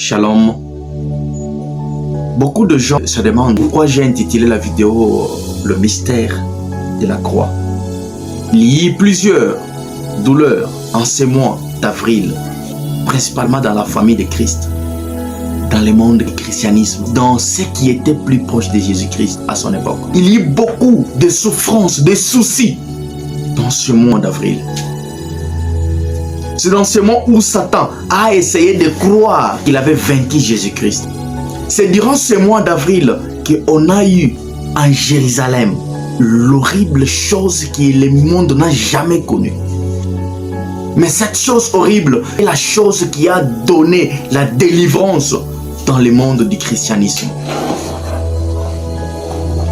Shalom. Beaucoup de gens se demandent pourquoi j'ai intitulé la vidéo Le mystère de la croix. Il y a plusieurs douleurs en ces mois d'avril, principalement dans la famille de Christ, dans le monde du christianisme, dans ce qui était plus proche de Jésus-Christ à son époque. Il y a beaucoup de souffrances, de soucis dans ce mois d'avril. C'est dans ce mois où Satan a essayé de croire qu'il avait vaincu Jésus-Christ. C'est durant ce mois d'avril qu'on a eu en Jérusalem l'horrible chose que le monde n'a jamais connue. Mais cette chose horrible est la chose qui a donné la délivrance dans le monde du christianisme.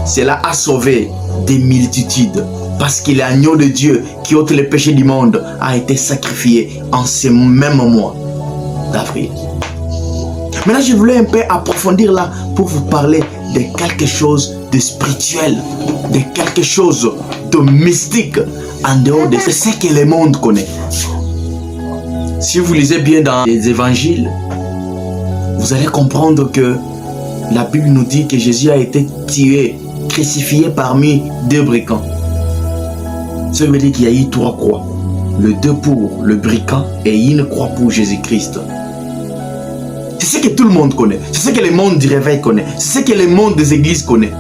Cela a sauvé des multitudes parce que l'agneau de Dieu qui ôte les péchés du monde a été sacrifié en ce même mois d'avril. Maintenant, je voulais un peu approfondir là pour vous parler de quelque chose de spirituel, de quelque chose de mystique en dehors de ce que le monde connaît. Si vous lisez bien dans les évangiles, vous allez comprendre que la Bible nous dit que Jésus a été tué, crucifié parmi deux brigands. Ça veut dire qu'il y a eu 3 croix. Le 2 pour le brigand et une croix pour Jésus-Christ. C'est ce que tout le monde connaît. C'est ce que le monde du réveil connaît. C'est ce que le monde des églises connaît.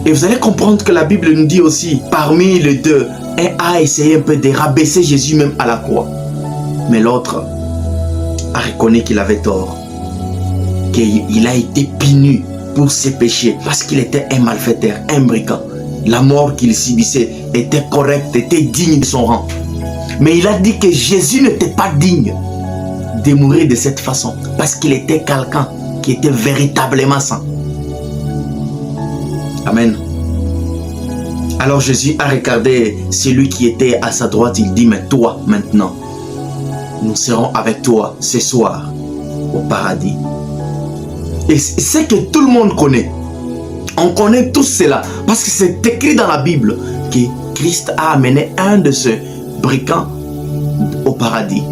Et vous allez comprendre que la Bible nous dit aussi, parmi les deux, un a essayé un peu de rabaisser Jésus même à la croix. Mais l'autre a reconnu qu'il avait tort. Qu'il a été puni pour ses péchés parce qu'il était un malfaiteur, un brigand. La mort qu'il subissait était correcte, était digne de son rang. Mais il a dit que Jésus n'était pas digne de mourir de cette façon parce qu'il était quelqu'un qui était véritablement saint. Amen. Alors Jésus a regardé celui qui était à sa droite. Il dit, mais toi maintenant, nous serons avec toi ce soir au paradis. Et c'est que tout le monde connaît. On connaît tous cela parce que c'est écrit dans la Bible que Christ a amené un de ces brigands au paradis.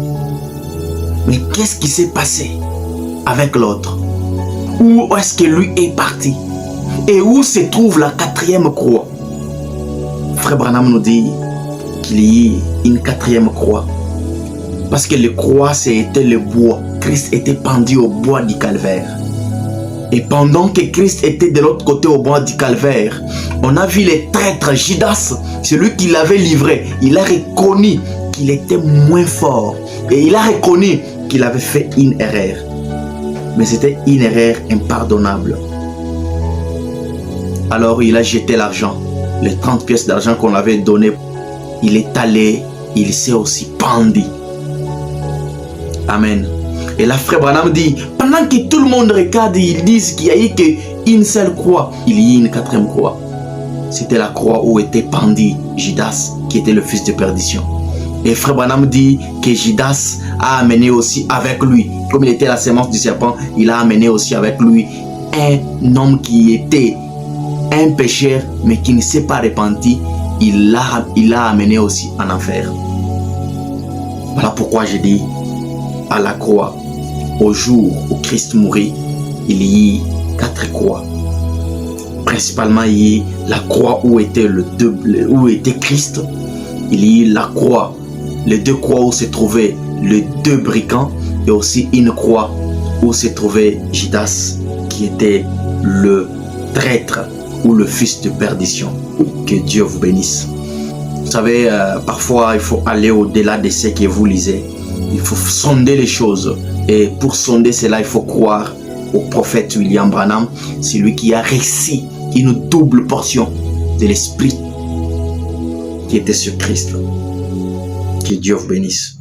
Mais qu'est-ce qui s'est passé avec l'autre? Où est-ce que lui est parti? Et où se trouve la 4e croix? Frère Branham nous dit qu'il y a une 4e croix. Parce que les croix, c'était le bois. Christ était pendu au bois du calvaire. Et pendant que Christ était de l'autre côté au bois du calvaire, on a vu les traîtres. Judas, celui qui l'avait livré, il a reconnu qu'il était moins fort. Et il a reconnu qu'il avait fait une erreur. Mais c'était une erreur impardonnable. Alors il a jeté l'argent. Les 30 pièces d'argent qu'on avait donné. Il est allé, il s'est aussi pendu. Amen. Et là, frère Branham dit, pendant que tout le monde regarde, ils disent qu'il n'y a eu qu'une seule croix, il y a eu une 4e croix. C'était la croix où était pendu Judas, qui était le fils de perdition. Et frère Branham dit que Judas a amené aussi avec lui, comme il était la sémence du serpent, il a amené aussi avec lui un homme qui était un pécheur, mais qui ne s'est pas repenti. Il l'a amené aussi en enfer. Voilà pourquoi je dis, à la croix, au jour où Christ mourit, il y a 4 croix. Principalement, il y a la croix où était Christ. Il y a la croix, les 2 croix où se trouvaient les 2 brigands, et aussi une croix où se trouvait Judas, qui était le traître ou le fils de perdition. Que Dieu vous bénisse. Vous savez, parfois, il faut aller au-delà de ce que vous lisez. Il faut sonder les choses. Et pour sonder cela, il faut croire au prophète William Branham. C'est lui qui a réussi une double portion de l'esprit qui était sur Christ. Que Dieu vous bénisse.